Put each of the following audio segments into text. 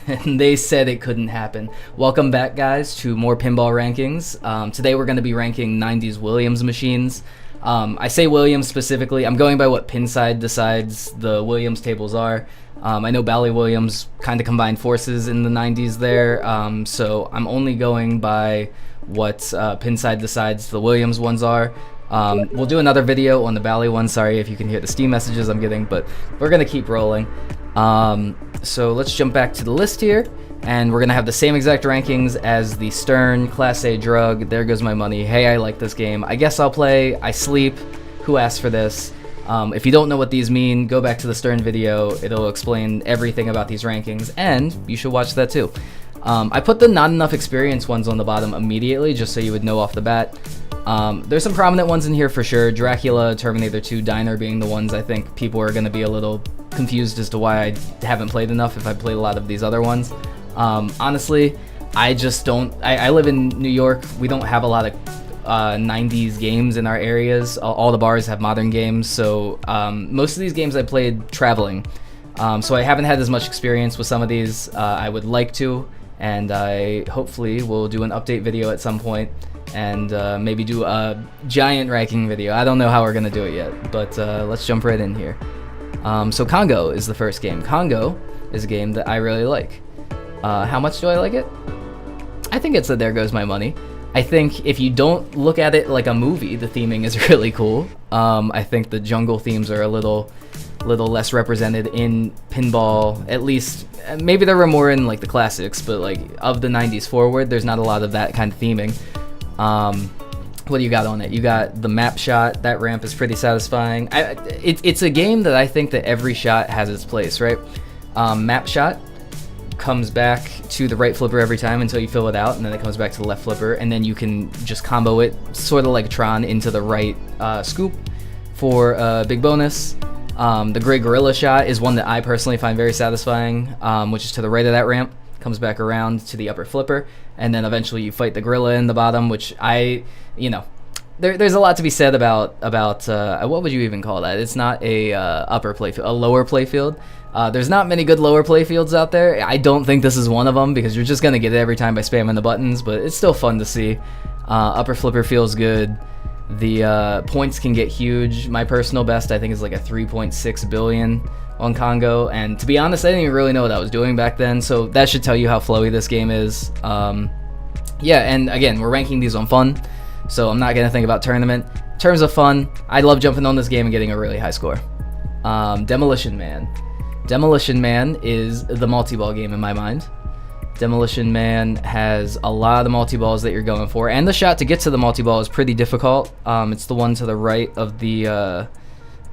and they said it couldn't happen. Welcome back, guys, to more pinball rankings. Today we're going to be ranking 90s Williams machines. I say Williams specifically. I'm going by what Pinside decides the Williams tables are. I know Bally Williams kind of combined forces in the 90s there, so I'm only going by what Pinside decides the Williams ones are. We'll do another video on the Bally one. Sorry if you can hear the Steam messages I'm getting, but we're going to keep rolling. So let's jump back to the list here, and we're going to have the same exact rankings as the Stern, Class A Drug, There Goes My Money, Hey, I Like This Game, I Guess I'll Play, I Sleep, Who Asked for This. If you don't know what these mean, go back to the Stern video. It'll explain everything about these rankings, and you should watch that too. I put the not enough experience ones on the bottom immediately, just so you would know off the bat. There's some prominent ones in here for sure. Dracula, Terminator 2, Diner being the ones I think people are going to be a little confused as to why I haven't played enough if I played a lot of these other ones. Honestly, I just don't... I live in New York. We don't have a lot of 90s games in our areas. All the bars have modern games, so most of these games I played traveling. So I haven't had as much experience with some of these. I would like to, and I hopefully will do an update video at some point, and maybe do a giant ranking video. I don't know how we're gonna do it yet, but let's jump right in here. So Congo is the first game. Congo is a game that I really like. How much do I like it? I think it's a There Goes My Money. I think if you don't look at it like a movie, the theming is really cool. I think the jungle themes are a little less represented in pinball. At least, maybe there were more in like the classics, but like of the 90s forward, there's not a lot of that kind of theming. What do you got on it? You got the map shot. That ramp is pretty satisfying. It's a game that I think that every shot has its place, right? Map shot comes back to the right flipper every time until you fill it out, and then it comes back to the left flipper, and then you can just combo it sort of like Tron into the right scoop for a big bonus. The Gray Gorilla shot is one that I personally find very satisfying, which is to the right of that ramp, comes back around to the upper flipper, and then eventually you fight the gorilla in the bottom, which there's a lot to be said about what would you even call that? It's not a upper playfield, a lower playfield. There's not many good lower playfields out there. I don't think this is one of them, because you're just gonna get it every time by spamming the buttons, but it's still fun to see. Upper flipper feels good. The points can get huge. My personal best, I think, is like a 3.6 billion on Congo, and to be honest, I didn't even really know what I was doing back then, so that should tell you how flowy this game is. Yeah, and again, we're ranking these on fun, so I'm not gonna think about tournament. In terms of fun, I love jumping on this game and getting a really high score. Demolition Man. Demolition Man is the multi-ball game in my mind. Demolition Man has a lot of multi-balls that you're going for, and the shot to get to the multi-ball is pretty difficult. It's the one to the right of the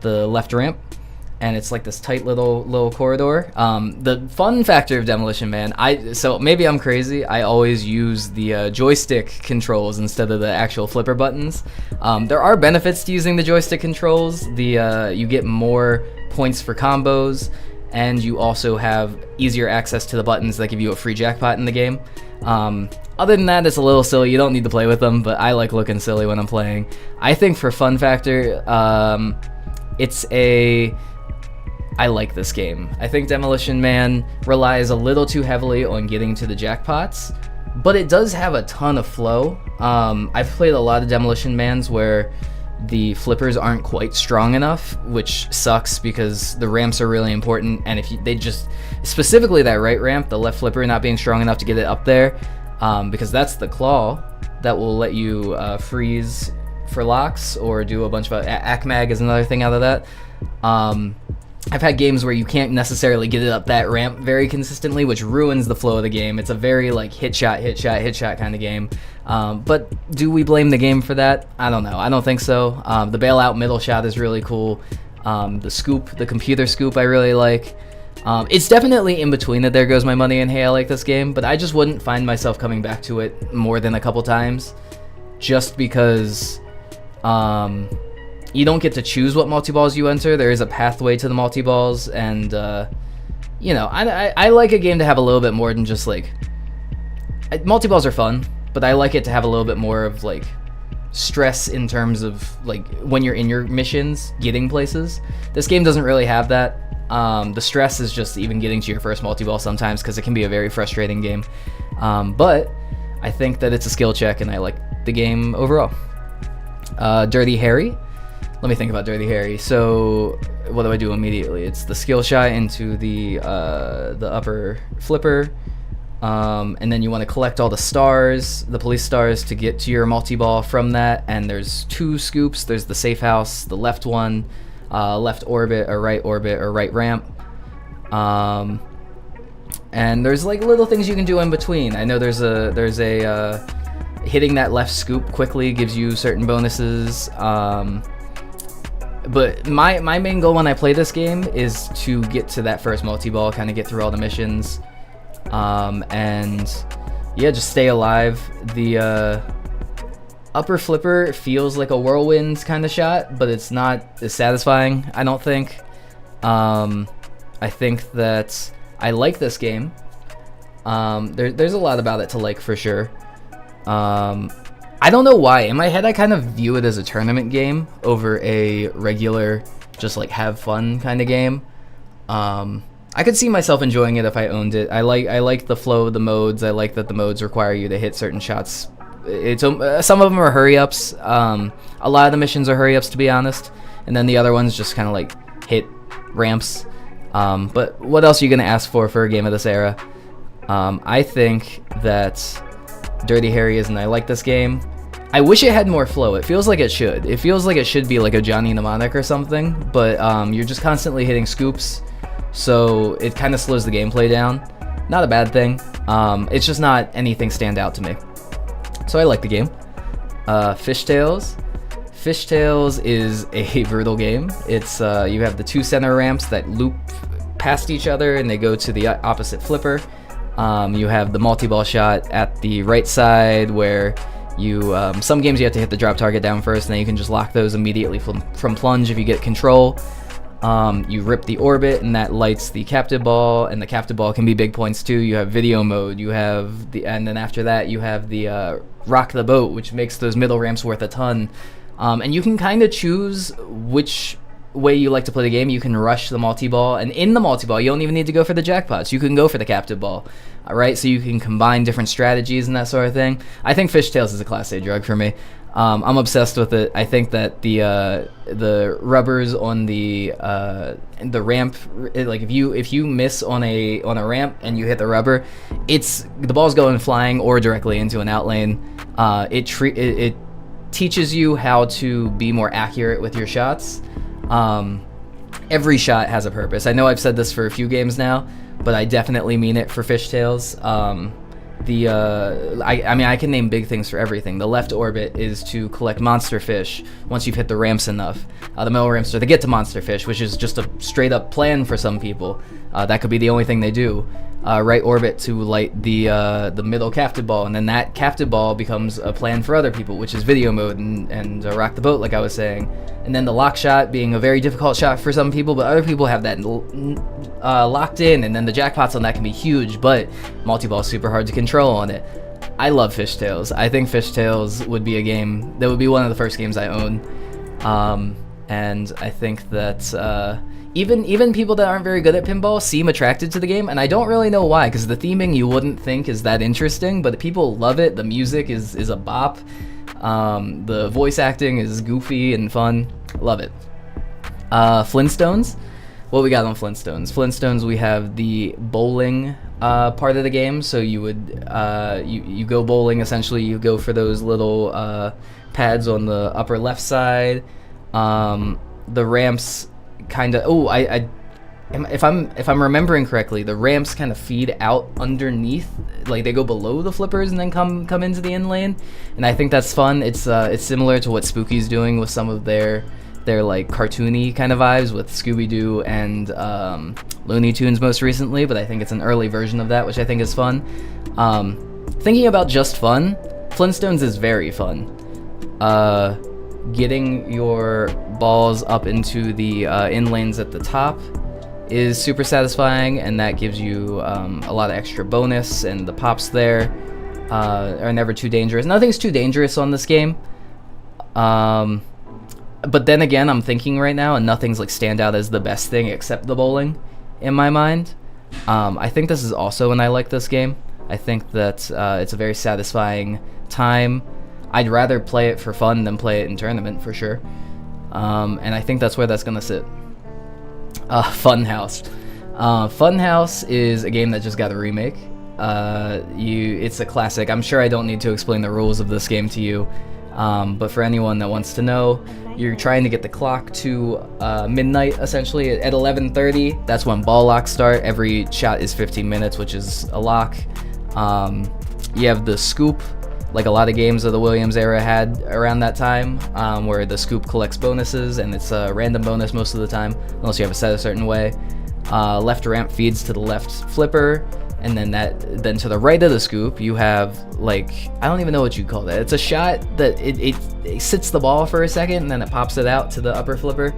left ramp, and it's like this tight little corridor. The fun factor of Demolition Man, so maybe I'm crazy, I always use the joystick controls instead of the actual flipper buttons. There are benefits to using the joystick controls. You get more points for combos, and you also have easier access to the buttons that give you a free jackpot in the game. Other than that, it's a little silly. You don't need to play with them, but I like looking silly when I'm playing. I think for fun factor, I like this game. I think Demolition Man relies a little too heavily on getting to the jackpots, but it does have a ton of flow. I've played a lot of Demolition Mans where the flippers aren't quite strong enough, which sucks because the ramps are really important, and if they just, specifically that right ramp, the left flipper not being strong enough to get it up there, because that's the claw that will let you freeze for locks or do a bunch of ACMAG is another thing out of that. I've had games where you can't necessarily get it up that ramp very consistently, which ruins the flow of the game. It's a very like hit shot kind of game. But do we blame the game for that? I don't know. I don't think so. The bailout middle shot is really cool. The computer scoop I really like. It's definitely in between the There Goes My Money and Hey, I Like This Game, but I just wouldn't find myself coming back to it more than a couple times, just because you don't get to choose what multi-balls you enter. There is a pathway to the multi-balls, and I like a game to have a little bit more than just like... Multi-balls are fun, but I like it to have a little bit more of like stress in terms of like when you're in your missions getting places. This game doesn't really have that. The stress is just even getting to your first multi-ball sometimes, because it can be a very frustrating game. But I think that it's a skill check, and I like the game overall. Dirty Harry. Let me think about Dirty Harry. So what do I do immediately? It's the skill shot into the upper flipper, and then you want to collect all the stars, the police stars, to get to your multi-ball from that. And there's 2 scoops. There's the safe house, the left one, left orbit or right ramp. And there's like little things you can do in between. I know there's a hitting that left scoop quickly gives you certain bonuses. But my main goal when I play this game is to get to that first multi-ball, kind of get through all the missions, and yeah, just stay alive. The upper flipper feels like a whirlwind kind of shot, but it's not as satisfying, I don't think. I think that I like this game. There's a lot about it to like, for sure. I don't know why. In my head, I kind of view it as a tournament game over a regular, just like have fun kind of game. I could see myself enjoying it if I owned it. I like the flow of the modes. I like that the modes require you to hit certain shots. Some of them are hurry ups. A lot of the missions are hurry ups, to be honest, and then the other ones just kind of like hit ramps. But what else are you gonna ask for a game of this era? I think that Dirty Harry is, and I like this game. I wish it had more flow. It feels like it should. It feels like it should be like a Johnny Mnemonic or something, but you're just constantly hitting scoops, so it kind of slows the gameplay down. Not a bad thing. It's just not anything stand out to me. So I like the game. Fishtails. Fishtails is a brutal game. It's you have the 2 center ramps that loop past each other, and they go to the opposite flipper. You have the multi-ball shot at the right side, where you some games you have to hit the drop target down first, and then you can just lock those immediately from plunge if you get control. You rip the orbit, and that lights the captive ball, and the captive ball can be big points too. You have video mode, you have and then after that you have the rock the boat, which makes those middle ramps worth a ton. And you can kind of choose which way you like to play the game. You can rush the multi-ball, and in the multi-ball you don't even need to go for the jackpots. You can go for the captive ball, alright? So you can combine different strategies and that sort of thing. I think Fishtails is a Class A drug for me. I'm obsessed with it. I think that the rubbers on the ramp, like if you miss on a ramp and you hit the rubber, the ball's going flying or directly into an out lane. It teaches you how to be more accurate with your shots. Every shot has a purpose. I know I've said this for a few games now, but I definitely mean it for Fishtails. I mean, I can name big things for everything. The left orbit is to collect monster fish once you've hit the ramps enough. The middle ramps are to get to monster fish, which is just a straight up plan for some people. That could be the only thing they do. Right orbit to light the middle captive ball, and then that captive ball becomes a plan for other people, which is video mode and rock the boat, like I was saying. And then the lock shot being a very difficult shot for some people, but other people have that locked in, and then the jackpots on that can be huge, but multi-ball is super hard to control on it. I love Fishtails. I think Fishtails would be a game that would be one of the first games I own. And I think that even people that aren't very good at pinball seem attracted to the game, and I don't really know why, because the theming you wouldn't think is that interesting, but people love it. The music is a bop. The voice acting is goofy and fun. Love it. Flintstones. What we got on Flintstones? Flintstones, we have the bowling part of the game. So you would you go bowling, essentially. You go for those little pads on the upper left side. The ramps kind of if I'm remembering correctly, the ramps kind of feed out underneath, like they go below the flippers and then come into the in lane, and I think that's fun. It's similar to what Spooky's doing with some of their like cartoony kind of vibes with Scooby-Doo and Looney Tunes most recently, but I think it's an early version of that, which I think is fun. Thinking about just fun, Flintstones is very fun. Getting your balls up into the in lanes at the top is super satisfying, and that gives you a lot of extra bonus, and the pops there are never too dangerous. Nothing's too dangerous on this game. but then again, I'm thinking right now, and nothing's like stand out as the best thing except the bowling in my mind. I think this is also when I like this game. I think that it's a very satisfying time. I'd rather play it for fun than play it in tournament for sure. And I think that's where that's gonna sit. Funhouse. Funhouse is a game that just got a remake. It's a classic. I'm sure I don't need to explain the rules of this game to you, but for anyone that wants to know, you're trying to get the clock to midnight, essentially. At 11:30, that's when ball locks start. Every shot is 15 minutes, which is a lock. You have the scoop, like a lot of games of the Williams era had around that time, where the scoop collects bonuses, and it's a random bonus most of the time, unless you have it set a certain way. Left ramp feeds to the left flipper, and then to the right of the scoop, you have, like, I don't even know what you call that. It's a shot that it sits the ball for a second, and then it pops it out to the upper flipper.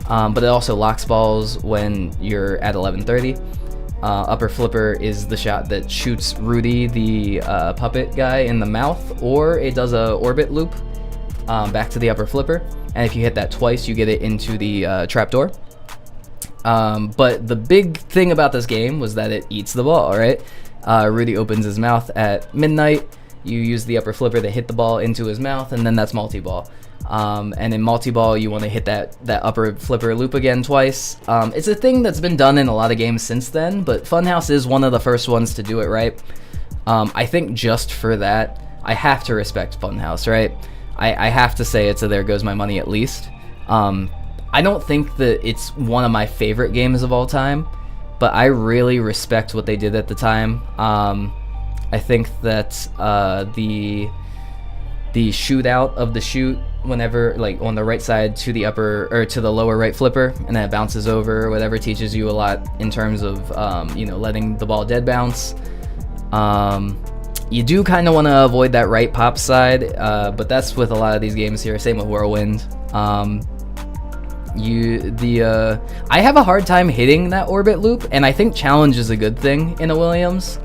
But it also locks balls when you're at 11:30. Upper flipper is the shot that shoots Rudy, the puppet guy, in the mouth, or it does a orbit loop back to the upper flipper. And if you hit that twice, you get it into the trapdoor. But the big thing about this game was that it eats the ball, right? Rudy opens his mouth at midnight. You use the upper flipper to hit the ball into his mouth, and then that's multi-ball. And in multi-ball, you want to hit that upper flipper loop again twice. It's a thing that's been done in a lot of games since then, but Funhouse is one of the first ones to do it right. I think just for that, I have to respect Funhouse, right? I have to say it's a there goes my money at least. I don't think that it's one of my favorite games of all time, but I really respect what they did at the time. I think that the shootout of the shoot, whenever, like, on the right side to the upper or to the lower right flipper, and then it bounces over or whatever, teaches you a lot in terms of letting the ball dead bounce. You do kind of want to avoid that right pop side, but that's with a lot of these games here. Same with Whirlwind. I have a hard time hitting that orbit loop, and I think challenge is a good thing in a Williams,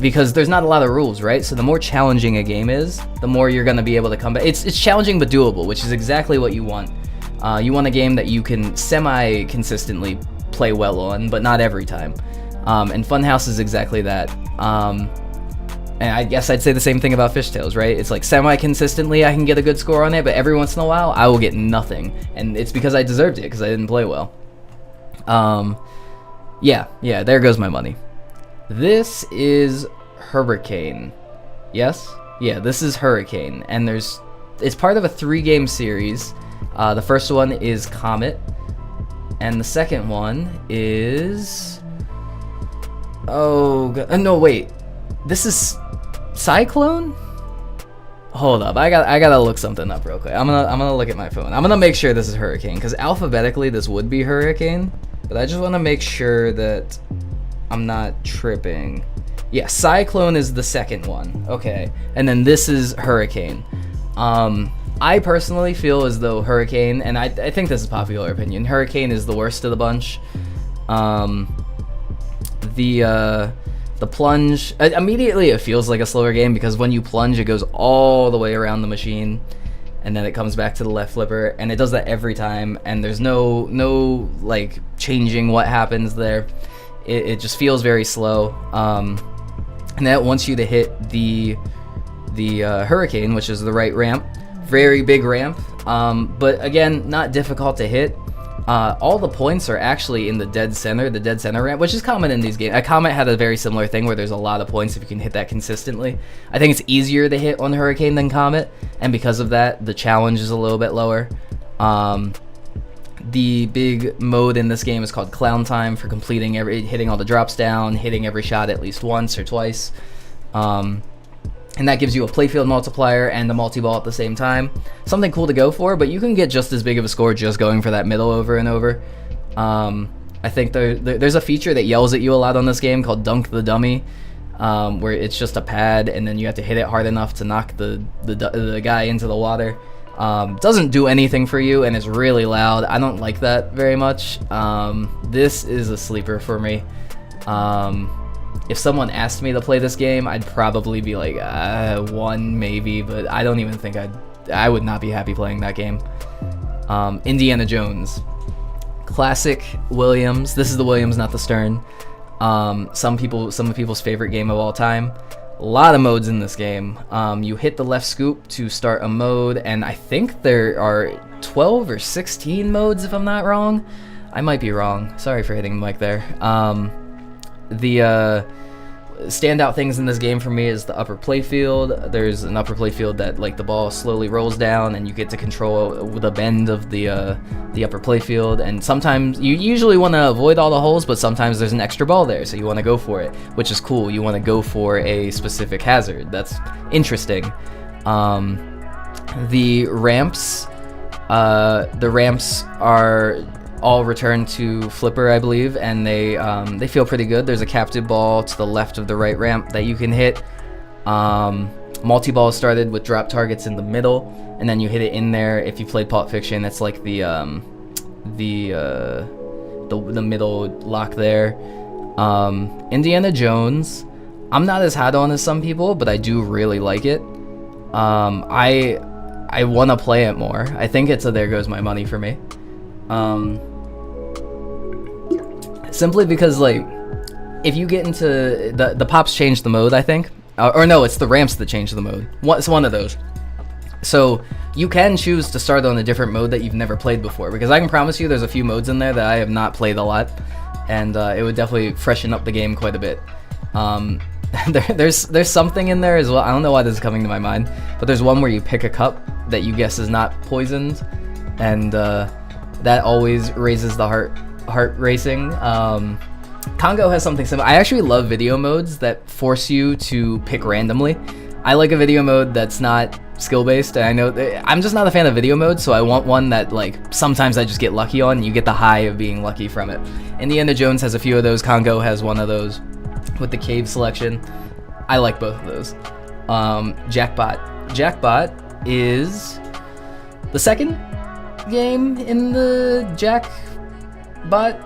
because there's not a lot of rules, right? So the more challenging a game is, the more you're going to be able to come back. It's challenging but doable, which is exactly what you want. You want a game that you can semi-consistently play well on, but not every time. And Funhouse is exactly that. And I guess I'd say the same thing about Fishtails, right? It's like semi-consistently I can get a good score on it, but every once in a while I will get nothing. And it's because I deserved it, because I didn't play well. Yeah, there goes my money. This is Hurricane. Yes? Yeah, this is Hurricane. And it's part of a 3-game series. The first one is Comet. And the second one is... Oh, God. No, wait. This is Cyclone? Hold up, I gotta look something up real quick. I'm gonna look at my phone. I'm gonna make sure this is Hurricane, because alphabetically this would be Hurricane, but I just want to make sure that I'm not tripping. Yeah, Cyclone is the second one. Okay, and then this is Hurricane. I personally feel as though Hurricane, and I think this is popular opinion, Hurricane is the worst of the bunch. The plunge, immediately it feels like a slower game, because when you plunge it goes all the way around the machine, and then it comes back to the left flipper, and it does that every time, and there's no like changing what happens there. It just feels very slow, and that wants you to hit the Hurricane, which is the right ramp. Very big ramp, but again, not difficult to hit. All the points are actually in the dead center ramp, which is common in these games. Comet had a very similar thing where there's a lot of points if you can hit that consistently. I think it's easier to hit on Hurricane than Comet, and because of that, the challenge is a little bit lower. The big mode in this game is called Clown Time, for completing hitting all the drops down, hitting every shot at least once or twice. And that gives you a playfield multiplier and a multi-ball at the same time. Something cool to go for, but you can get just as big of a score just going for that middle over and over. I think there's a feature that yells at you a lot on this game called Dunk the Dummy, where it's just a pad and then you have to hit it hard enough to knock the guy into the water. Doesn't do anything for you, and it's really loud. I don't like that very much. This is a sleeper for me. If someone asked me to play this game, I'd probably be like, 1 maybe, but I don't even think I'd I would not be happy playing that game. Indiana Jones, classic Williams. This is the Williams, not the Stern. Some of people's favorite game of all time. A lot of modes in this game. You hit the left scoop to start a mode, and I think there are 12 or 16 modes if I'm not wrong. I might be wrong. Sorry for hitting the mic there. The standout things in this game for me is the upper playfield. There's an upper playfield that like the ball slowly rolls down, and you get to control the bend of the upper playfield. And sometimes you usually want to avoid all the holes, but sometimes there's an extra ball there, so you want to go for it, which is cool. You want to go for a specific hazard. That's interesting. The ramps are all return to flipper, I believe, and they feel pretty good. There's a captive ball to the left of the right ramp that you can hit. Multi-ball started with drop targets in the middle, and then you hit it in there. If you played Pulp Fiction, it's like the middle lock there. Indiana Jones, I'm not as hot on as some people, but I do really like it. I want to play it more. I think it's a there goes my money for me. Simply because, like, if you get into the pops change the mode, I think, or no, it's the ramps that change the mode. It's one of those. So you can choose to start on a different mode that you've never played before, because I can promise you there's a few modes in there that I have not played a lot, and it would definitely freshen up the game quite a bit. There's something in there as well. I don't know why this is coming to my mind, but there's one where you pick a cup that you guess is not poisoned, and that always raises the heart racing. Congo has something similar. I actually love video modes that force you to pick randomly. I like a video mode that's not skill based, and I know I'm just not a fan of video modes, so I want one that, like, sometimes I just get lucky on, and you get the high of being lucky from it. Indiana Jones has a few of those. Congo has one of those with the cave selection. I like both of those. Jackpot is the second game in the Jackpot,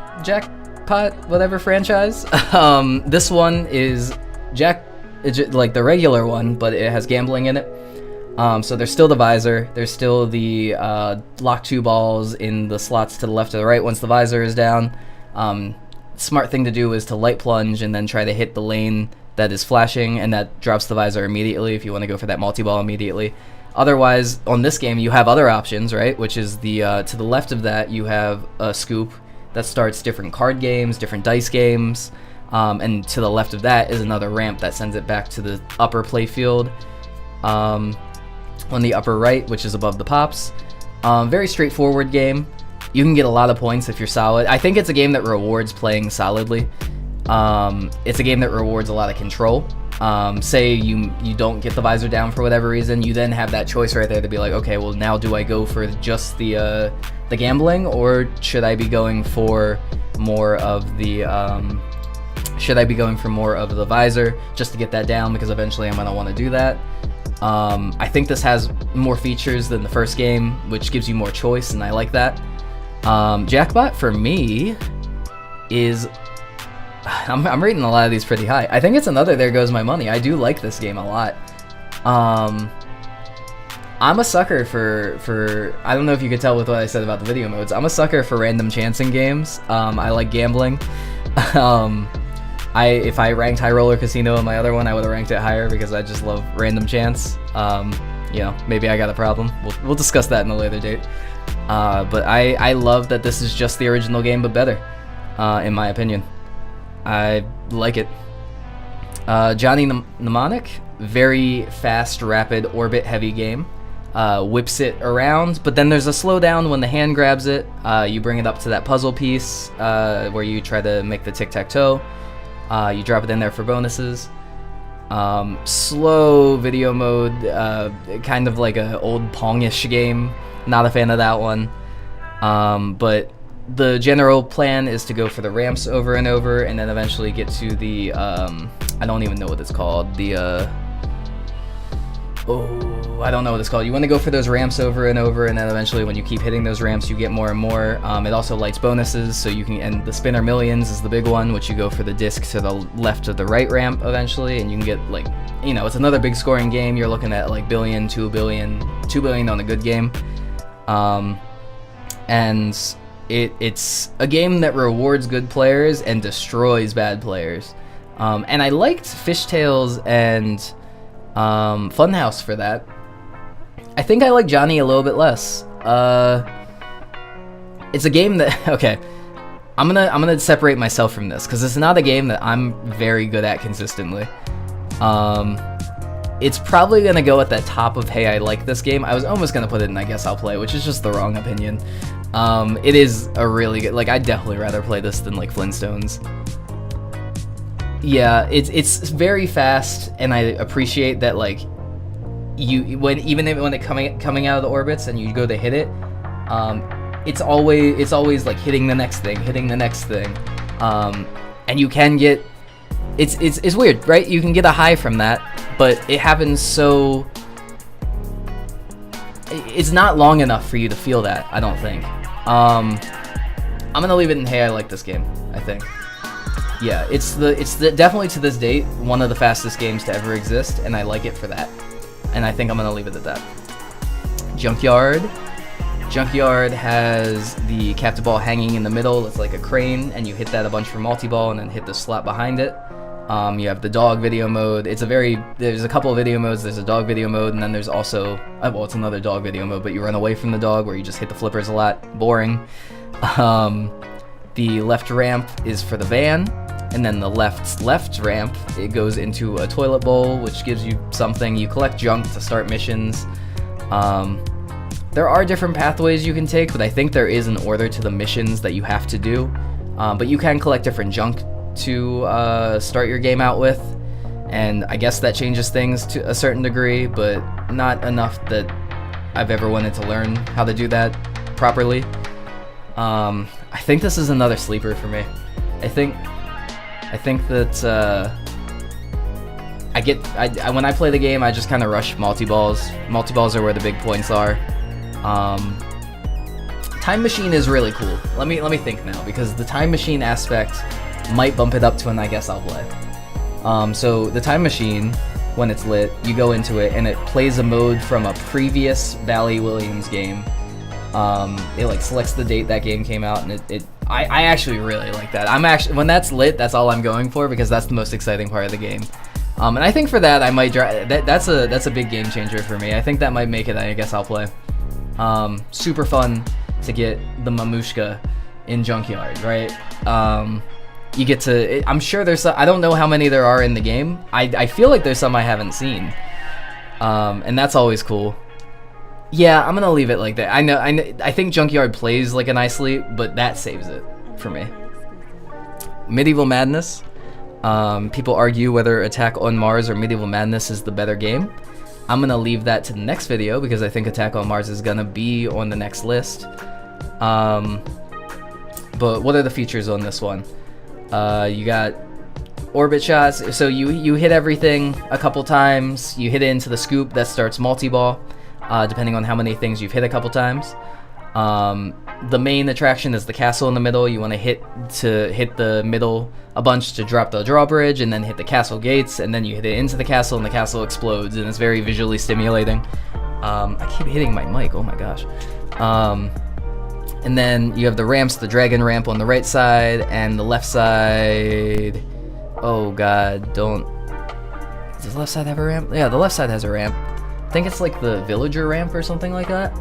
whatever franchise. This one is like the regular one, but it has gambling in it. So there's still the visor. There's still the lock two balls in the slots to the left or the right once the visor is down. Smart thing to do is to light plunge and then try to hit the lane that is flashing, and that drops the visor immediately if you want to go for that multi-ball immediately. Otherwise, on this game, you have other options, right? Which is the to the left of that, you have a scoop that starts different card games, different dice games, and to the left of that is another ramp that sends it back to the upper playfield. On the upper right, which is above the pops. Very straightforward game. You can get a lot of points if you're solid. I think it's a game that rewards playing solidly. It's a game that rewards a lot of control. Say you don't get the visor down for whatever reason, you then have that choice right there to be like, okay, well, now do I go for just the gambling, or should I be going for more of the visor just to get that down, because eventually I'm gonna want to do that. I think this has more features than the first game, which gives you more choice, and I like that. Jackpot for me is, I'm rating a lot of these pretty high. I think it's another there goes my money. I do like this game a lot. I'm a sucker for I don't know if you could tell with what I said about the video modes. I'm a sucker for random chancing games. I like gambling. If I ranked High Roller Casino in my other one, I would have ranked it higher because I just love random chance. You know, maybe I got a problem. We'll discuss that in a later date. But I love that this is just the original game, but better, in my opinion. I like it. Johnny Mnemonic, very fast, rapid, orbit-heavy game. Whips it around, but then there's a slowdown when the hand grabs it. You bring it up to that puzzle piece where you try to make the tic-tac-toe. You drop it in there for bonuses. Slow video mode, kind of like a old Pong-ish game. Not a fan of that one. But the general plan is to go for the ramps over and over, and then eventually get to the I don't even know what it's called. The I don't know what it's called. You want to go for those ramps over and over, and then eventually when you keep hitting those ramps, you get more and more. It also lights bonuses, so you can, and the spinner millions is the big one, which you go for the disc to the left of the right ramp eventually, and you can get like, you know, it's another big scoring game. You're looking at like billion, 2 billion on a good game. And it's a game that rewards good players and destroys bad players. And I liked Fishtails and Funhouse for that. I think I like Johnny a little bit less. It's a game that okay, I'm gonna separate myself from this because it's not a game that I'm very good at consistently. It's probably gonna go at the top of hey, I like this game. I was almost gonna put it in I guess I'll play, which is just the wrong opinion. It is a really good, like, I'd definitely rather play this than like Flintstones. Yeah, it's very fast, and I appreciate that, like, when it coming out of the orbits and you go to hit it, it's always like hitting the next thing, and you can get, it's weird, right? You can get a high from that, but it happens so, it's not long enough for you to feel that, I don't think. I'm gonna leave it in hey, I like this game, I think. Yeah, it's definitely to this date one of the fastest games to ever exist, and I like it for that. And I think I'm gonna leave it at that. Junkyard has the captive ball hanging in the middle. It's like a crane, and you hit that a bunch for multi-ball, and then hit the slot behind it. You have the dog video mode. There's a couple of video modes. There's a dog video mode, and then there's also, well, it's another dog video mode, but you run away from the dog where you just hit the flippers a lot. Boring. The left ramp is for the van, and then the left ramp, it goes into a toilet bowl, which gives you something. You collect junk to start missions. There are different pathways you can take, but I think there is an order to the missions that you have to do. But you can collect different junk to start your game out with, and I guess that changes things to a certain degree, but not enough that I've ever wanted to learn how to do that properly. I think this is another sleeper for me. I think that when I play the game, I just kind of rush multi-balls. Multi-balls are where the big points are. Time Machine is really cool. Let me think now, because the Time Machine aspect might bump it up to an I guess I'll play. So the Time Machine, when it's lit, you go into it and it plays a mode from a previous Bally Williams game. It like selects the date that game came out, and I actually really like that. When that's lit, that's all I'm going for, because that's the most exciting part of the game. And I think for that I might that's a big game changer for me. I think that might make it I guess I'll play. Super fun to get the Mamushka in Junkyard, right? You get to, I'm sure there's some, I don't know how many there are in the game. I feel like there's some I haven't seen. And that's always cool. Yeah, I'm gonna leave it like that. I think Junkyard plays like a nice sleep, but that saves it for me. Medieval Madness. People argue whether Attack on Mars or Medieval Madness is the better game. I'm gonna leave that to the next video, because I think Attack on Mars is gonna be on the next list. But what are the features on this one? You got orbit shots, so you hit everything a couple times. You hit it into the scoop that starts multi-ball, depending on how many things you've hit a couple times. The main attraction is the castle in the middle. You want to hit the middle a bunch to drop the drawbridge, and then hit the castle gates, and then you hit it into the castle, and the castle explodes, and it's very visually stimulating. I keep hitting my mic, oh my gosh. And then you have the ramps, the dragon ramp on the right side, and the left side, oh god, does the left side have a ramp? Yeah, the left side has a ramp. I think it's like the villager ramp or something like that.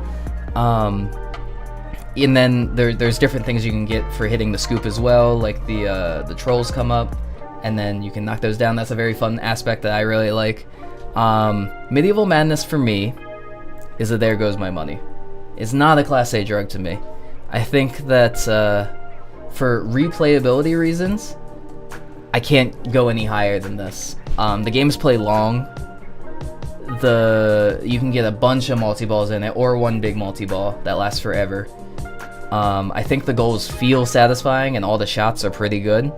And then there's different things you can get for hitting the scoop as well, like the trolls come up, and then you can knock those down. That's a very fun aspect that I really like. Medieval Madness for me is a there goes my money. It's not a Class A drug to me. I think that for replayability reasons, I can't go any higher than this. The games play long. You can get a bunch of multi-balls in it, or one big multi-ball that lasts forever. I think the goals feel satisfying, and all the shots are pretty good.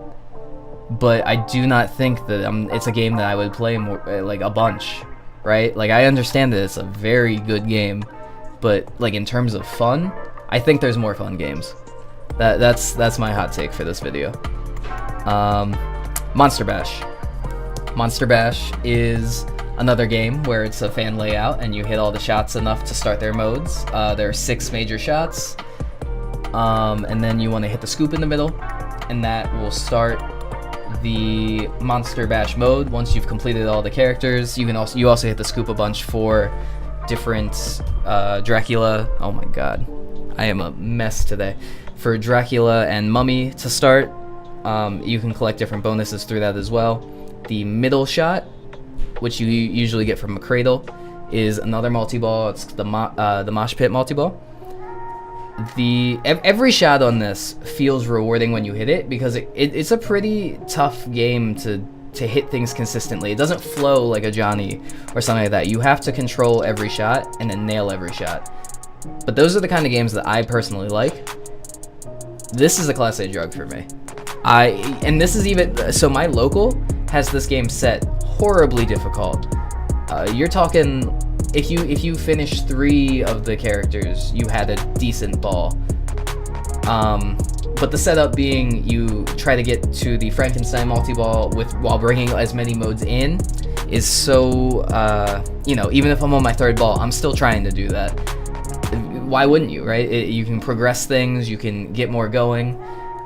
But I do not think that it's a game that I would play more, like a bunch, right? Like, I understand that it's a very good game, but like in terms of fun, I think there's more fun games. That's my hot take for this video. Monster Bash. Monster Bash is another game where it's a fan layout and you hit all the shots enough to start their modes. There are 6 major shots, and then you want to hit the scoop in the middle, and that will start the Monster Bash mode. Once you've completed all the characters, you also hit the scoop a bunch for different Dracula. Oh my god, I am a mess today. For Dracula and Mummy to start, you can collect different bonuses through that as well. The middle shot, which you usually get from a cradle, is another multi-ball. It's the mosh pit multi-ball. Every shot on this feels rewarding when you hit it, because it's a pretty tough game to hit things consistently. It doesn't flow like a Johnny or something like that. You have to control every shot and then nail every shot. But those are the kind of games that I personally like. This is a Class A drug for me. And this is even so. My local has this game set horribly difficult. You're talking, if you finish 3 of the characters, you had a decent ball. But the setup being, you try to get to the Frankenstein multi-ball while bringing as many modes in, is so, even if I'm on my 3rd ball, I'm still trying to do that. Why wouldn't you, right? You can progress things, you can get more going.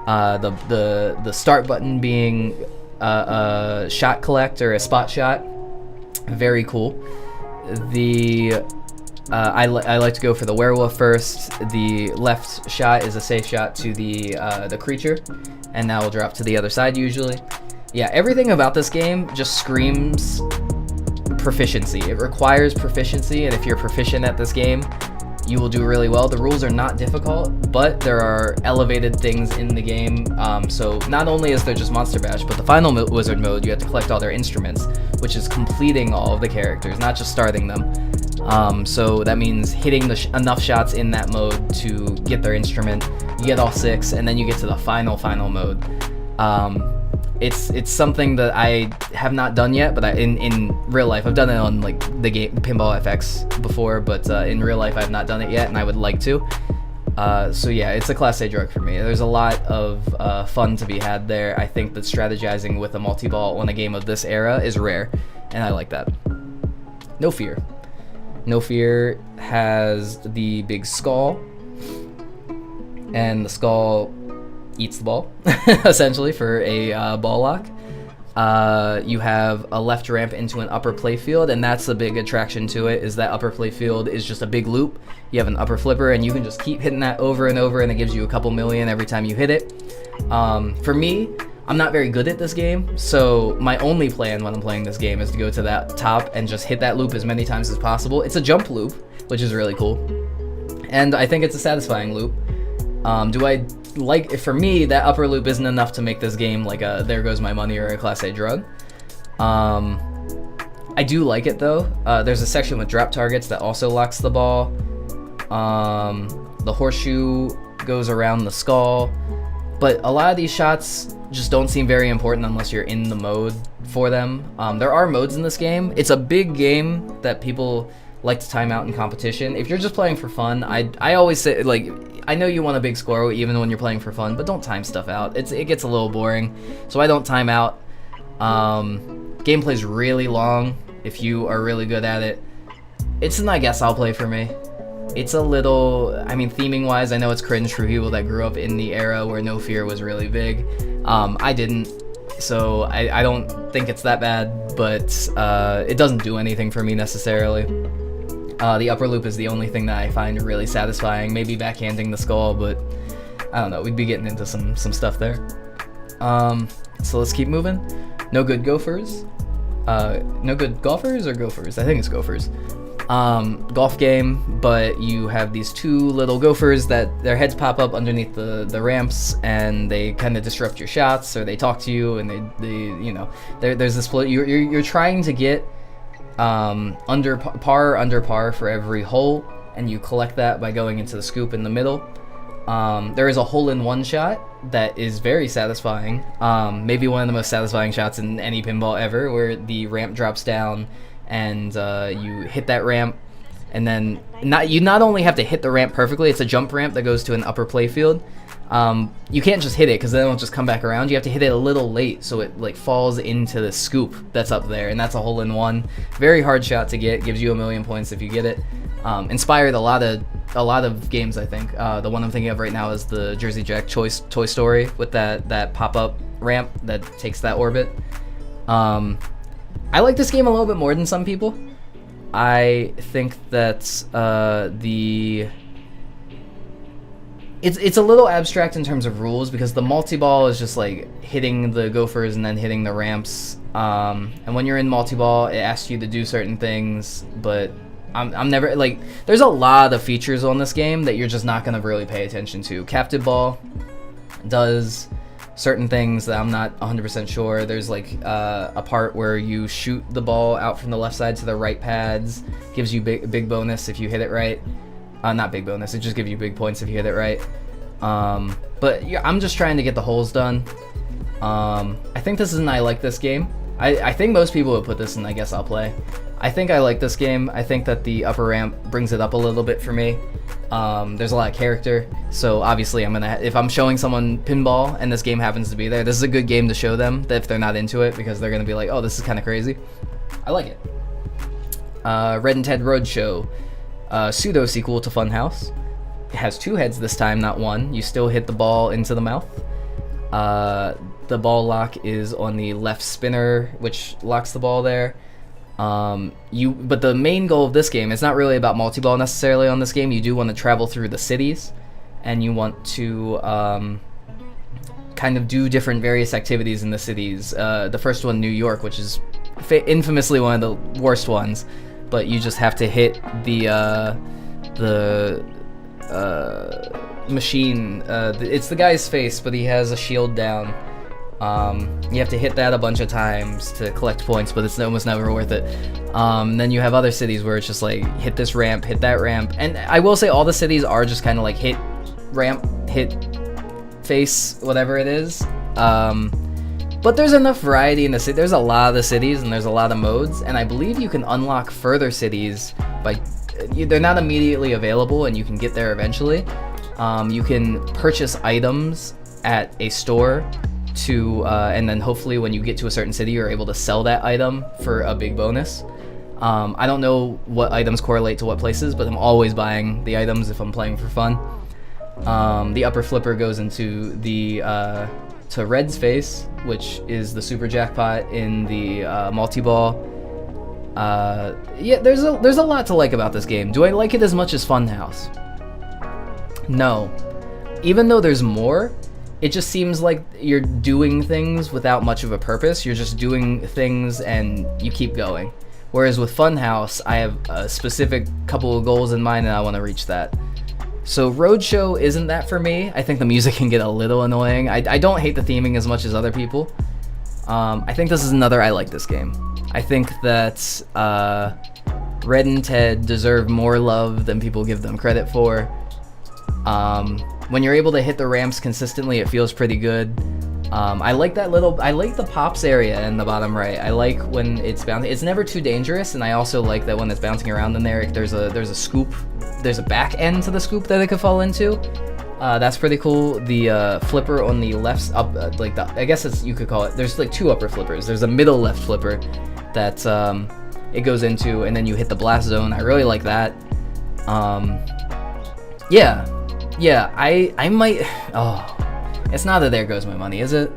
The start button being a shot collect or a spot shot, very cool. I like to go for the werewolf first. The left shot is a safe shot to the creature, and that will drop to the other side usually. Yeah, everything about this game just screams proficiency. It requires proficiency, and if you're proficient at this game, you will do really well. The rules are not difficult, but there are elevated things in the game. So not only is there just Monster Bash, but the final wizard mode, you have to collect all their instruments, which is completing all of the characters, not just starting them. So that means hitting enough shots in that mode to get their instrument. You get all 6, and then you get to the final mode. It's something that I have not done yet, but in real life, I've done it on like the game Pinball FX before, but in real life I've not done it yet, and I would like to. So yeah, it's a Class A drug for me. There's a lot of fun to be had there. I think that strategizing with a multi-ball on a game of this era is rare, and I like that. No Fear. No Fear has the big skull, and the skull eats the ball, essentially, for a ball lock. You have a left ramp into an upper playfield, and that's the big attraction to it, is that upper playfield is just a big loop. You have an upper flipper, and you can just keep hitting that over and over, and it gives you a couple million every time you hit it. For me, I'm not very good at this game, so my only plan when I'm playing this game is to go to that top and just hit that loop as many times as possible. It's a jump loop, which is really cool, and I think it's a satisfying loop. For me, that upper loop isn't enough to make this game like a There Goes My Money or a Class A drug. I do like it though. There's a section with drop targets that also locks the ball. The horseshoe goes around the skull, but a lot of these shots just don't seem very important unless you're in the mode for them. There are modes in this game. It's a big game that people like to time out in competition. If you're just playing for fun, I always say, like, I know you want a big score even when you're playing for fun, but don't time stuff out. It gets a little boring, so I don't time out. Gameplay's really long if you are really good at it. It's an I guess I'll play for me. It's a little, I mean, theming wise, I know it's cringe for people that grew up in the era where No Fear was really big. I didn't, so I don't think it's that bad, but it doesn't do anything for me necessarily. The upper loop is the only thing that I find really satisfying. Maybe backhanding the skull, but I don't know. We'd be getting into some stuff there. So let's keep moving. No Good Gofers. No Good Golfers or Gofers? I think it's Gofers. Golf game, but you have these 2 little gophers that their heads pop up underneath the ramps, and they kind of disrupt your shots, or they talk to you, and they there's this you're trying to get under par for every hole, and you collect that by going into the scoop in the middle. There is a hole-in-one shot that is very satisfying, maybe one of the most satisfying shots in any pinball ever, where the ramp drops down and you hit that ramp, and then you not only have to hit the ramp perfectly, it's a jump ramp that goes to an upper playfield. You can't just hit it because then it'll just come back around. You have to hit it a little late so it like falls into the scoop that's up there, and that's a hole-in-one. Very hard shot to get, gives you 1,000,000 points if you get it. Inspired a lot of games, I think. The one I'm thinking of right now is the Jersey Jack Toy Story with that pop-up ramp that takes that orbit. I like this game a little bit more than some people. I think that it's a little abstract in terms of rules because the multi-ball is just like hitting the Gofers and then hitting the ramps. And when you're in multi-ball, it asks you to do certain things, but I'm never like. There's a lot of features on this game that you're just not gonna really pay attention to. Captive ball does certain things that I'm not 100% sure. There's like a part where you shoot the ball out from the left side to the right pads, gives you big bonus if you hit it right. Not big bonus, it just gives you big points if you hit it right. But yeah, I'm just trying to get the holes done. I think this is an I like this game. I think most people would put this in I guess I'll play. I think I like this game. I think that the upper ramp brings it up a little bit for me. There's a lot of character, so obviously if I'm showing someone Pinball and this game happens to be there, this is a good game to show them that if they're not into it, because they're gonna be like, oh, this is kind of crazy. I like it. Red and Ted Roadshow, pseudo sequel to Funhouse. It has 2 heads this time, not 1. You still hit the ball into the mouth. The ball lock is on the left spinner, which locks the ball there. But the main goal of this game is not really about multi-ball necessarily on this game. You do want to travel through the cities, and you want to kind of do different various activities in the cities. The first one, New York, which is infamously one of the worst ones, but you just have to hit the machine. It's the guy's face, but he has a shield down. You have to hit that a bunch of times to collect points, but it's almost never worth it. Then you have other cities where it's just like, hit this ramp, hit that ramp. And I will say all the cities are just kind of like hit ramp, hit face, whatever it is. But there's enough variety in the city. There's a lot of the cities and there's a lot of modes. And I believe you can unlock further cities by, they're not immediately available and you can get there eventually. You can purchase items at a store and then hopefully when you get to a certain city you're able to sell that item for a big bonus. I don't know what items correlate to what places, but I'm always buying the items if I'm playing for fun. The upper flipper goes into to Red's face, which is the super jackpot in the multi-ball. Yeah, there's a lot to like about this game. Do I like it as much as Funhouse? No. Even though there's more, it just seems like you're doing things without much of a purpose. You're just doing things and you keep going. Whereas with Funhouse, I have a specific couple of goals in mind and I want to reach that. So Roadshow isn't that for me. I think the music can get a little annoying. I don't hate the theming as much as other people. I think this is another I like this game. I think that Red and Ted deserve more love than people give them credit for. When you're able to hit the ramps consistently, it feels pretty good. I like the pops area in the bottom right. I like when it's bouncing. It's never too dangerous, and I also like that when it's bouncing around in there, there's a scoop. There's a back end to the scoop that it could fall into. That's pretty cool. The flipper on the left, I guess you could call it. There's like 2 upper flippers. There's a middle left flipper that it goes into, and then you hit the blast zone. I really like that. Yeah, I might. Oh, it's not that there goes my money, is it?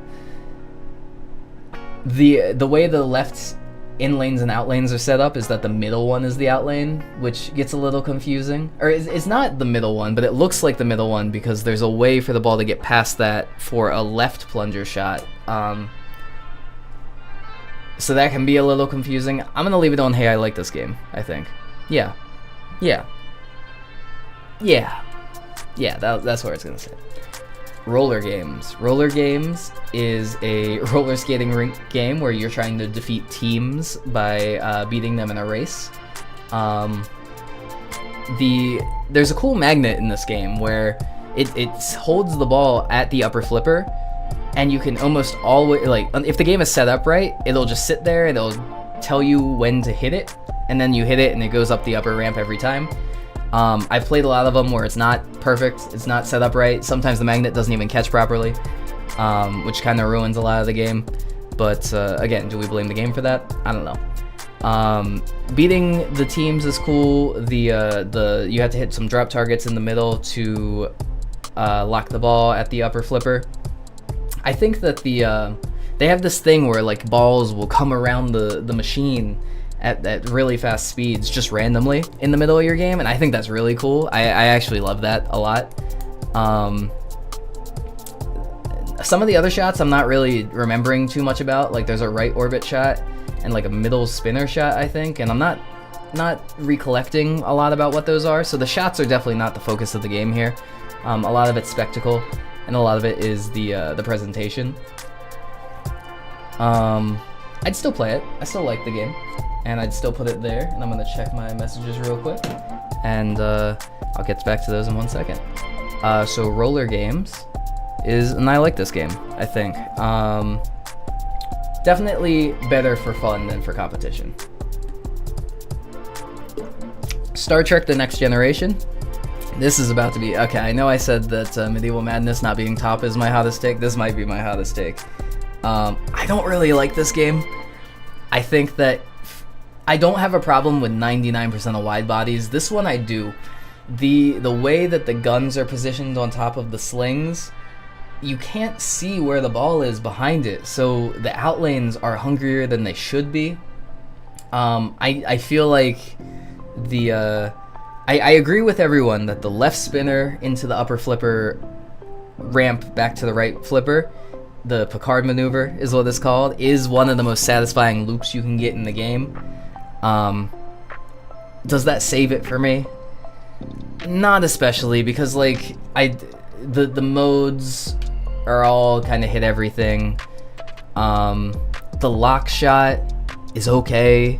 The way the left in lanes and out lanes are set up is that the middle one is the out lane, which gets a little confusing. Or it's not the middle one, but it looks like the middle one because there's a way for the ball to get past that for a left plunger shot. So that can be a little confusing. I'm gonna leave it on, hey, I like this game, I think. Yeah, that's where it's gonna sit. Rollergames. Rollergames is a roller skating rink game where you're trying to defeat teams by beating them in a race. There's a cool magnet in this game where it holds the ball at the upper flipper, and you can almost always, like, if the game is set up right, it'll just sit there and it'll tell you when to hit it, and then you hit it and it goes up the upper ramp every time. I've played a lot of them where it's not perfect, it's not set up right. Sometimes the magnet doesn't even catch properly, which kind of ruins a lot of the game. But again, do we blame the game for that? I don't know. Beating the teams is cool. You have to hit some drop targets in the middle to lock the ball at the upper flipper. I think that they have this thing where like balls will come around the machine at really fast speeds just randomly in the middle of your game, and I think that's really cool. I actually love that a lot. Some of the other shots I'm not really remembering too much about. Like there's a right orbit shot and like a middle spinner shot, I think, and I'm not recollecting a lot about what those are. So the shots are definitely not the focus of the game here. A lot of it's spectacle, and a lot of it is the presentation. I'd still play it. I still like the game, and I'd still put it there. And I'm gonna check my messages real quick, and I'll get back to those in 1 second. So Rollergames and I like this game, I think. Definitely better for fun than for competition. Star Trek: The Next Generation. This is about to be, okay, I know I said that Medieval Madness not being top is my hottest take. This might be my hottest take. I don't really like this game. I think that I don't have a problem with 99% of wide bodies. This one I do. The way that the guns are positioned on top of the slings, you can't see where the ball is behind it, so the outlanes are hungrier than they should be. I feel like I agree with everyone that the left spinner into the upper flipper ramp back to the right flipper, the Picard maneuver is what it's called, is one of the most satisfying loops you can get in the game. Does that save it for me? Not especially, because like the modes are all kind of hit everything. The lock shot is okay,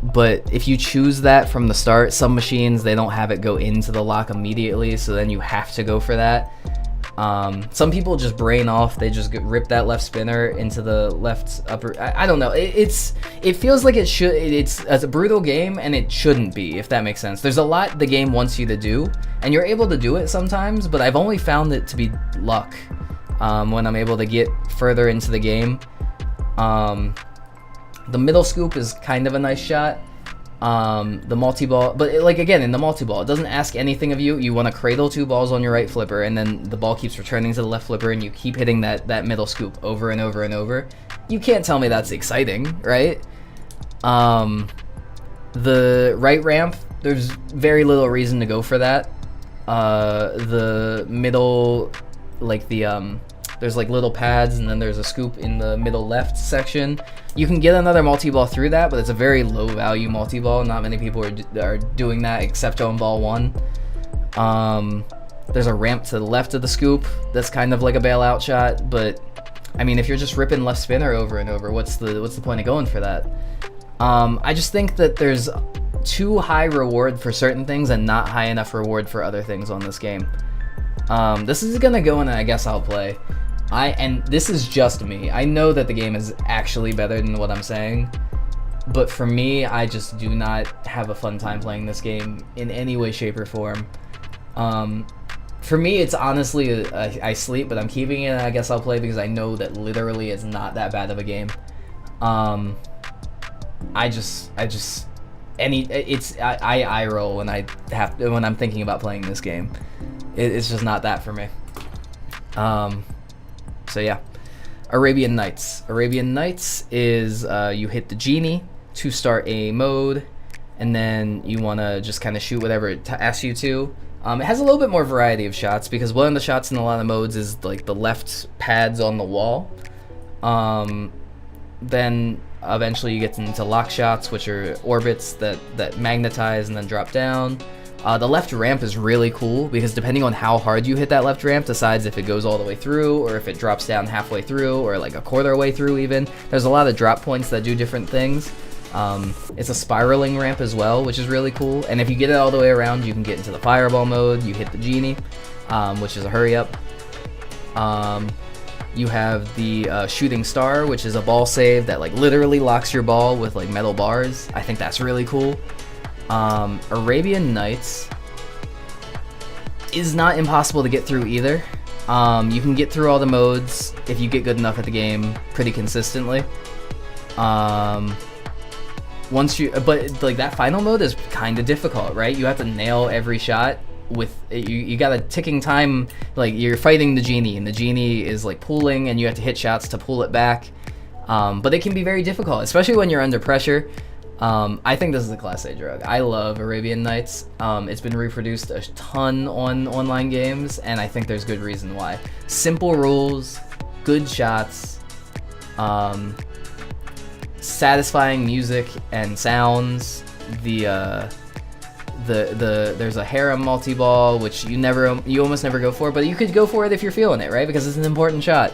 but if you choose that from the start, some machines, they don't have it go into the lock immediately, so then you have to go for that. Some people just brain off, they just rip that left spinner into the left upper, I don't know, it feels like it's a brutal game, and it shouldn't be, if that makes sense. There's a lot the game wants you to do, and you're able to do it sometimes, but I've only found it to be luck when I'm able to get further into the game. The middle scoop is kind of a nice shot. The multi-ball, but again, in the multi-ball, it doesn't ask anything of you. You want to cradle 2 balls on your right flipper, and then the ball keeps returning to the left flipper, and you keep hitting that middle scoop over and over and over. You can't tell me that's exciting, right? The right ramp, there's very little reason to go for that. The middle, there's like little pads, and then there's a scoop in the middle left section. You can get another multi-ball through that, but it's a very low value multi-ball. Not many people are doing that except on ball 1. There's a ramp to the left of the scoop that's kind of like a bailout shot, but I mean, if you're just ripping left spinner over and over, what's the point of going for that? I just think that there's too high reward for certain things and not high enough reward for other things on this game. This is gonna go in, and I guess I'll play. And this is just me. I know that the game is actually better than what I'm saying, but for me, I just do not have a fun time playing this game in any way, shape, or form. For me, it's honestly, I sleep, but I'm keeping it, and I guess I'll play because I know that literally it's not that bad of a game. I roll when I'm thinking about playing this game. It's just not that for me. So yeah, Arabian Nights. Arabian Nights is you hit the genie to start a mode, and then you want to just kind of shoot whatever it asks you to. It has a little bit more variety of shots, because one of the shots in a lot of modes is like the left pads on the wall. Then eventually you get into lock shots, which are orbits that magnetize and then drop down. The left ramp is really cool, because depending on how hard you hit that left ramp decides if it goes all the way through, or if it drops down halfway through, or like a quarter way through even. There's a lot of drop points that do different things. It's a spiraling ramp as well, which is really cool. And if you get it all the way around, you can get into the fireball mode, you hit the genie, which is a hurry up. You have the shooting star, which is a ball save that like literally locks your ball with like metal bars. I think that's really cool. Arabian Nights is not impossible to get through either. You can get through all the modes if you get good enough at the game pretty consistently. But like that final mode is kind of difficult, right? You have to nail every shot with you got a ticking time. Like you're fighting the genie, and the genie is like pulling, and you have to hit shots to pull it back. But it can be very difficult, especially when you're under pressure. I think this is a class A drug. I love Arabian Nights. It's been reproduced a ton on online games, and I think there's good reason why. Simple rules, good shots, satisfying music and sounds. There's a harem multi-ball, which you almost never go for, but you could go for it if you're feeling it, right? Because it's an important shot.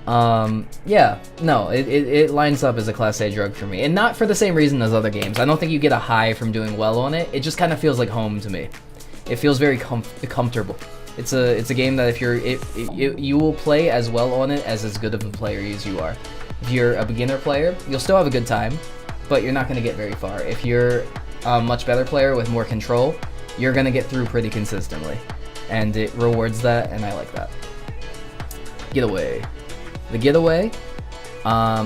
It lines up as a class A drug for me, and not for the same reason as other games. I don't think you get a high from doing well on it. It just kind of feels like home to me. It feels very comfortable. It's a game that if you will play as well on it as good of a player as you are. If you're a beginner player, you'll still have a good time, but you're not going to get very far. If you're a much better player with more control, you're going to get through pretty consistently, and it rewards that, and I like that. Getaway. The Getaway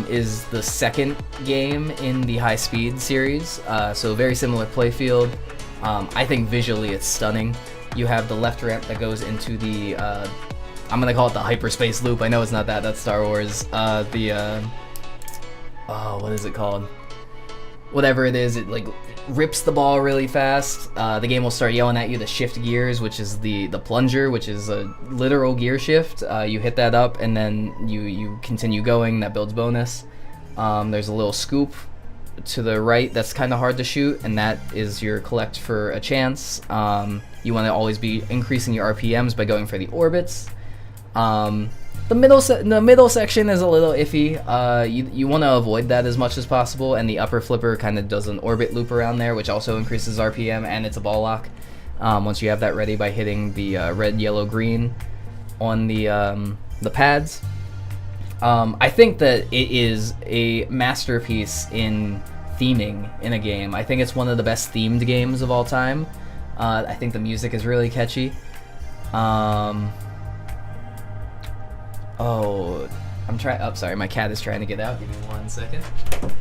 is the second game in the High Speed series, so very similar playfield. I think visually it's stunning. You have the left ramp that goes into the, I'm gonna call it the hyperspace loop. I know it's not that, that's Star Wars. What is it called? Whatever it is, it like rips the ball really fast. The game will start yelling at you to shift gears, which is the plunger, which is a literal gear shift. You hit that up, and then you continue going. That builds bonus. There's a little scoop to the right that's kind of hard to shoot, and that is your collect for a chance. You want to always be increasing your RPMs by going for the orbits. The middle section is a little iffy. You want to avoid that as much as possible, and the upper flipper kind of does an orbit loop around there, which also increases RPM, and it's a ball lock. Once you have that ready by hitting the red, yellow, green on the pads. I think that it is a masterpiece in theming in a game. I think it's one of the best themed games of all time. I think the music is really catchy. Sorry, my cat is trying to get out. Give me 1 second. I'm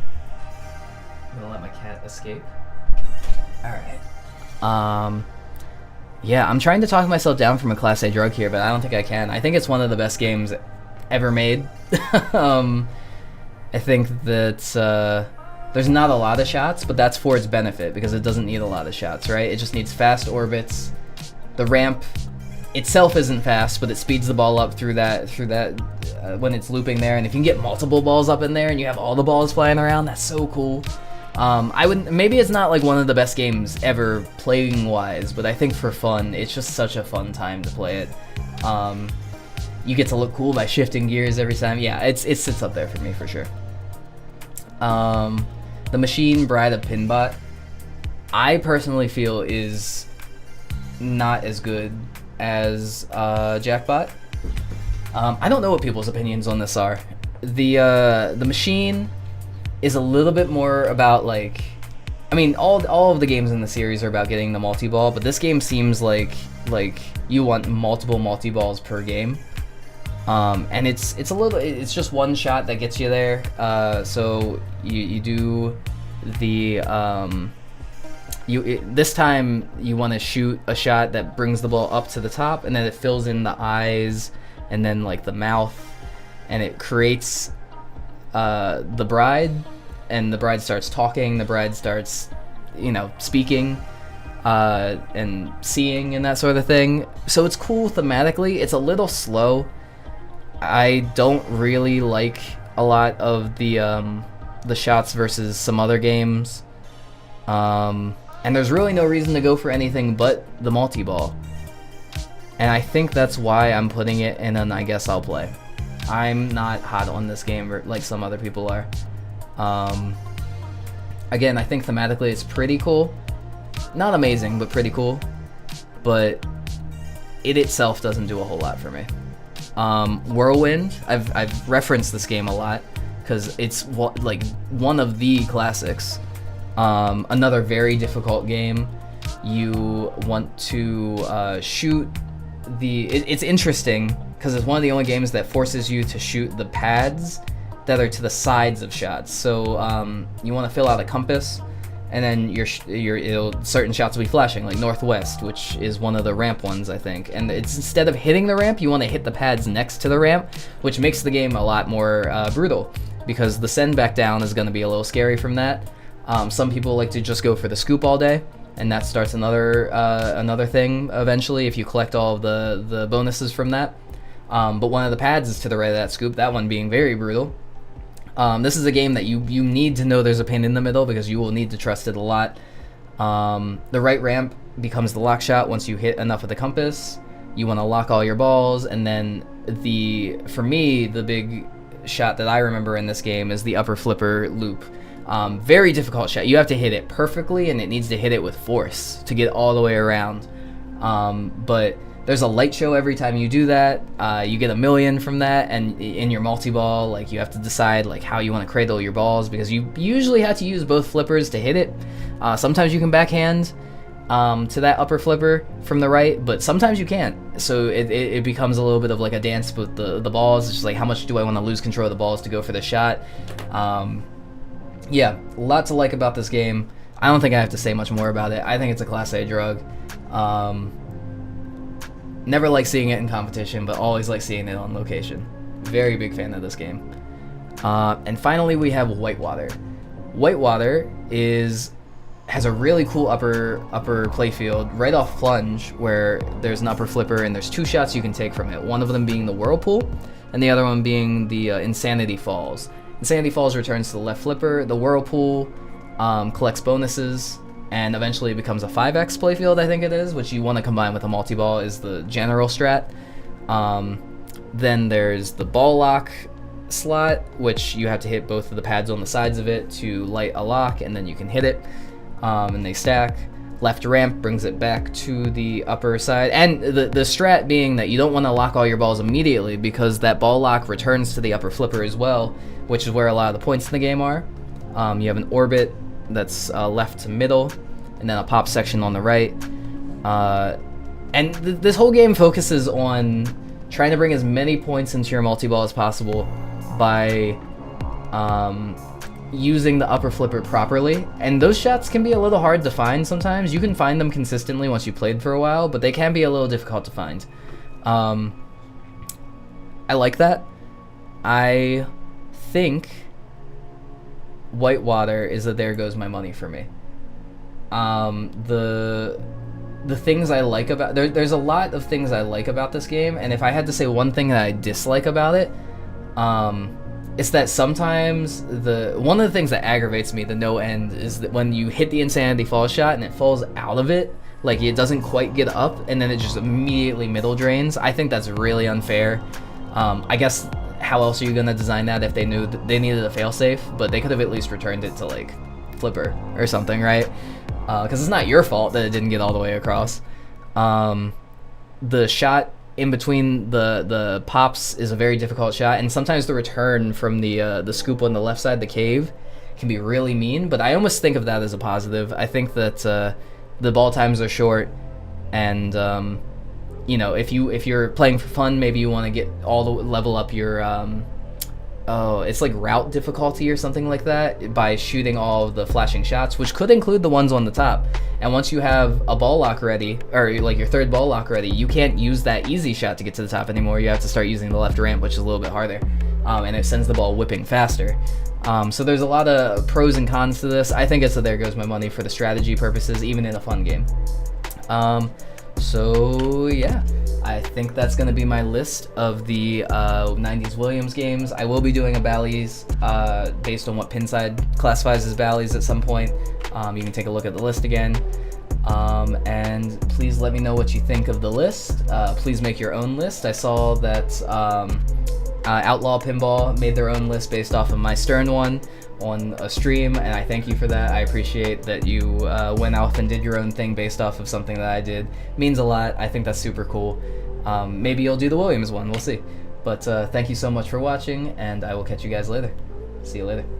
gonna let my cat escape. Alright. Yeah, I'm trying to talk myself down from a class A drug here, but I don't think I can. I think it's one of the best games ever made. I think that there's not a lot of shots, but that's for its benefit, because it doesn't need a lot of shots, right? It just needs fast orbits. The ramp itself isn't fast, but it speeds the ball up through that when it's looping there. And if you can get multiple balls up in there and you have all the balls flying around, that's so cool. Maybe it's not like one of the best games ever playing wise, but I think for fun, it's just such a fun time to play it. You get to look cool by shifting gears every time. Yeah, it sits up there for me for sure. The Machine Bride of Pinbot, I personally feel is not as good as Jackpot. I don't know what people's opinions on this are. The Machine is a little bit more about like, I mean, all of the games in the series are about getting the multi-ball, but this game seems like you want multiple multi-balls per game. And it's just one shot that gets you there. So you do the this time you want to shoot a shot that brings the ball up to the top, and then it fills in the eyes and then like the mouth, and it creates the bride, and the bride starts talking, the bride starts speaking and seeing and that sort of thing. So it's cool thematically. It's a little slow. I don't really like a lot of the shots versus some other games. And there's really no reason to go for anything but the multi-ball. And I think that's why I'm putting it in an I guess I'll play. I'm not hot on this game like some other people are. Again, I think thematically it's pretty cool. Not amazing, but pretty cool. But it itself doesn't do a whole lot for me. Whirlwind, I've referenced this game a lot because it's one of the classics. Another very difficult game. You want to shoot it's interesting because it's one of the only games that forces you to shoot the pads that are to the sides of shots. So you want to fill out a compass, and then certain shots will be flashing, like northwest, which is one of the ramp ones, I think. And it's instead of hitting the ramp, you want to hit the pads next to the ramp, which makes the game a lot more brutal because the send back down is going to be a little scary from that. Some people like to just go for the scoop all day, and that starts another thing eventually if you collect all of the bonuses from that. But one of the pads is to the right of that scoop, that one being very brutal. This is a game that you need to know there's a pin in the middle because you will need to trust it a lot. The right ramp becomes the lock shot once you hit enough of the compass. You want to lock all your balls, and then for me, the big shot that I remember in this game is the upper flipper loop. Very difficult shot. You have to hit it perfectly, and it needs to hit it with force to get all the way around. But there's a light show every time you do that. You get 1 million from that, and in your multi-ball, like, you have to decide like how you want to cradle your balls because you usually have to use both flippers to hit it. Sometimes you can backhand to that upper flipper from the right, but sometimes you can't. So it becomes a little bit of like a dance with the balls. It's just like, how much do I want to lose control of the balls to go for the shot? Yeah, a lot to like about this game. I don't think I have to say much more about it. I think it's a Class A drug. Never like seeing it in competition, but always like seeing it on location. Very big fan of this game. And finally, we have Whitewater. Whitewater has a really cool upper playfield right off plunge, where there's an upper flipper and there's 2 shots you can take from it. One of them being the Whirlpool, and the other one being the Insanity Falls. Insanity Falls returns to the left flipper. The Whirlpool collects bonuses and eventually becomes a 5x playfield, I think it is, which you want to combine with a multi-ball is the general strat. Then there's the ball lock slot, which you have to hit both of the pads on the sides of it to light a lock, and then you can hit it, and they stack. Left ramp brings it back to the upper side, and the strat being that you don't want to lock all your balls immediately because that ball lock returns to the upper flipper as well, which is where a lot of the points in the game are. You have an orbit that's left to middle, and then a pop section on the right. And this whole game focuses on trying to bring as many points into your multi-ball as possible by using the upper flipper properly. And those shots can be a little hard to find sometimes. You can find them consistently once you played for a while, but they can be a little difficult to find. I like that. I think Whitewater is a there goes my money for me. The things I like about there's a lot of things I like about this game, and if I had to say one thing that I dislike about it, it's that sometimes one of the things that aggravates me the no end is that when you hit the Insanity Fall shot and it falls out of it, like it doesn't quite get up, and then it just immediately middle drains. I think that's really unfair. I guess how else are you gonna design that if they knew that they needed a failsafe? But they could have at least returned it to like flipper or something, right? Because it's not your fault that it didn't get all the way across. The shot in between the pops is a very difficult shot, and sometimes the return from the scoop on the left side, the cave, can be really mean. But I almost think of that as a positive. I think that the ball times are short, and you know, if you're playing for fun, maybe you want to get level up your it's like route difficulty or something like that by shooting all of the flashing shots, which could include the ones on the top. And once you have a ball lock ready, or like your third ball lock ready, you can't use that easy shot to get to the top anymore. You have to start using the left ramp, which is a little bit harder, and it sends the ball whipping faster. So there's a lot of pros and cons to this. I think it's a there goes my money for the strategy purposes, even in a fun game. So yeah, I think that's going to be my list of the 90's Williams games. I will be doing a Bally's based on what Pinside classifies as Bally's at some point. You can take a look at the list again. And please let me know what you think of the list. Please make your own list. I saw that Outlaw Pinball made their own list based off of my Stern one on a stream, and I thank you for that. I appreciate that you went off and did your own thing based off of something that I did. It means a lot. I think that's super cool. Maybe you'll do the Williams one. We'll see. But thank you so much for watching, and I will catch you guys later. See you later.